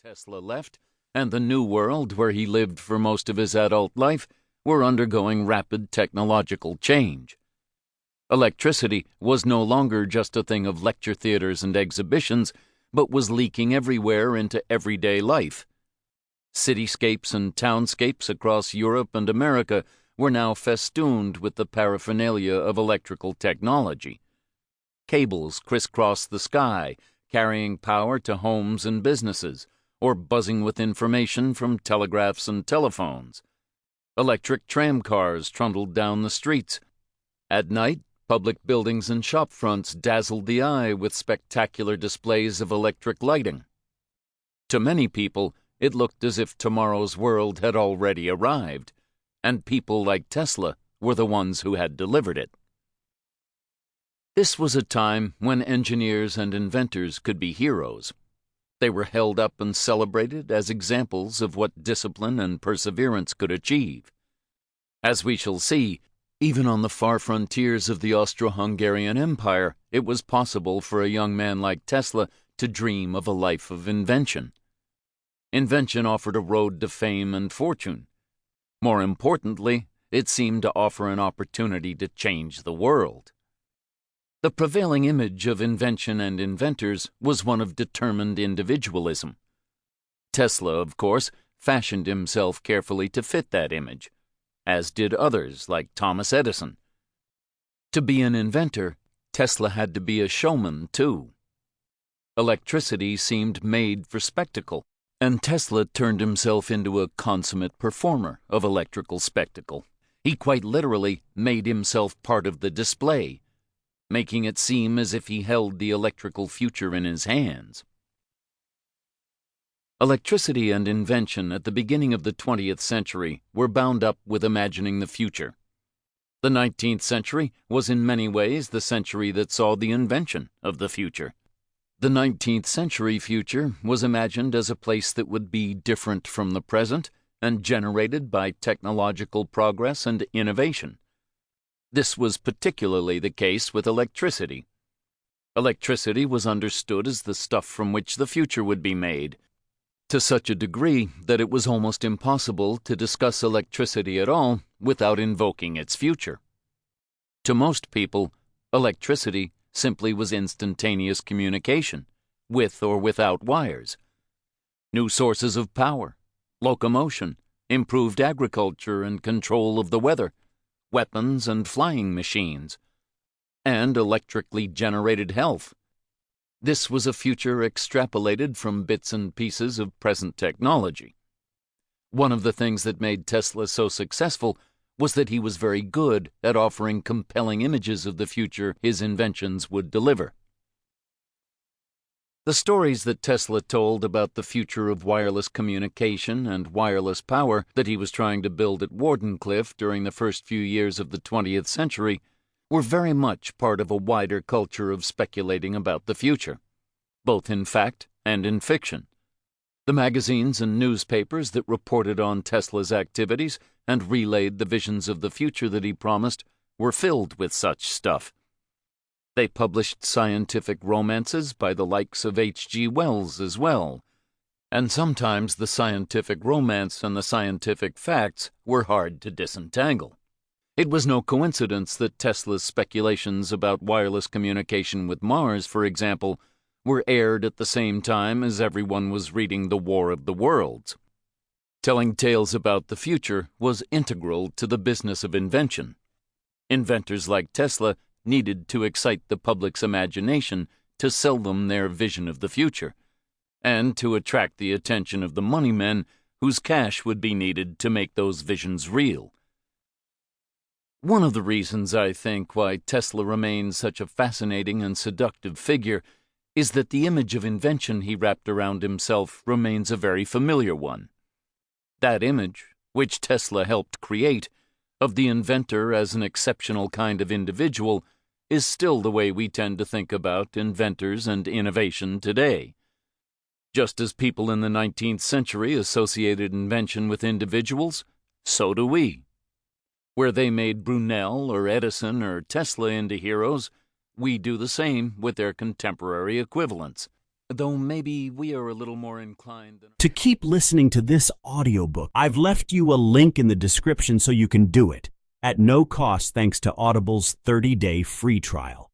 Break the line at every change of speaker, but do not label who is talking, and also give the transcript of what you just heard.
Tesla left, and the new world where he lived for most of his adult life were undergoing rapid technological change. Electricity was no longer just a thing of lecture theaters and exhibitions, but was leaking everywhere into everyday life. Cityscapes and townscapes across Europe and America were now festooned with the paraphernalia of electrical technology. Cables crisscrossed the sky, carrying power to homes and businesses, or buzzing with information from telegraphs and telephones. Electric tramcars trundled down the streets. At night, public buildings and shop fronts dazzled the eye with spectacular displays of electric lighting. To many people, it looked as if tomorrow's world had already arrived, and people like Tesla were the ones who had delivered it. This was a time when engineers and inventors could be heroes. They were held up and celebrated as examples of what discipline and perseverance could achieve. As we shall see, even on the far frontiers of the Austro-Hungarian Empire, it was possible for a young man like Tesla to dream of a life of invention. Invention offered a road to fame and fortune. More importantly, it seemed to offer an opportunity to change the world. The prevailing image of invention and inventors was one of determined individualism. Tesla, of course, fashioned himself carefully to fit that image, as did others like Thomas Edison. To be an inventor, Tesla had to be a showman, too. Electricity seemed made for spectacle, and Tesla turned himself into a consummate performer of electrical spectacle. He quite literally made himself part of the display, making it seem as if he held the electrical future in his hands. Electricity and invention at the beginning of the 20th century were bound up with imagining the future. The 19th century was in many ways the century that saw the invention of the future. The 19th century future was imagined as a place that would be different from the present and generated by technological progress and innovation. This was particularly the case with electricity. Electricity was understood as the stuff from which the future would be made, to such a degree that it was almost impossible to discuss electricity at all without invoking its future. To most people, electricity simply was instantaneous communication, with or without wires. New sources of power, locomotion, improved agriculture and control of the weather, weapons and flying machines, and electrically generated health. This was a future extrapolated from bits and pieces of present technology. One of the things that made Tesla so successful was that he was very good at offering compelling images of the future his inventions would deliver. The stories that Tesla told about the future of wireless communication and wireless power that he was trying to build at Wardenclyffe during the first few years of the 20th century were very much part of a wider culture of speculating about the future, both in fact and in fiction. The magazines and newspapers that reported on Tesla's activities and relayed the visions of the future that he promised were filled with such stuff. They published scientific romances by the likes of H.G. Wells as well, and sometimes the scientific romance and the scientific facts were hard to disentangle. It was no coincidence that Tesla's speculations about wireless communication with Mars, for example, were aired at the same time as everyone was reading The War of the Worlds. Telling tales about the future was integral to the business of invention. Inventors like Tesla needed to excite the public's imagination to sell them their vision of the future, and to attract the attention of the money men whose cash would be needed to make those visions real. One of the reasons, I think, why Tesla remains such a fascinating and seductive figure is that the image of invention he wrapped around himself remains a very familiar one. That image, which Tesla helped create, of the inventor as an exceptional kind of individual, is still the way we tend to think about inventors and innovation today. Just as people in the 19th century associated invention with individuals, so do we. Where they made Brunel or Edison or Tesla into heroes, we do the same with their contemporary equivalents. Though maybe we are a little more inclined than...
To keep listening to this audiobook, I've left you a link in the description so you can do it, at no cost thanks to Audible's 30-day free trial.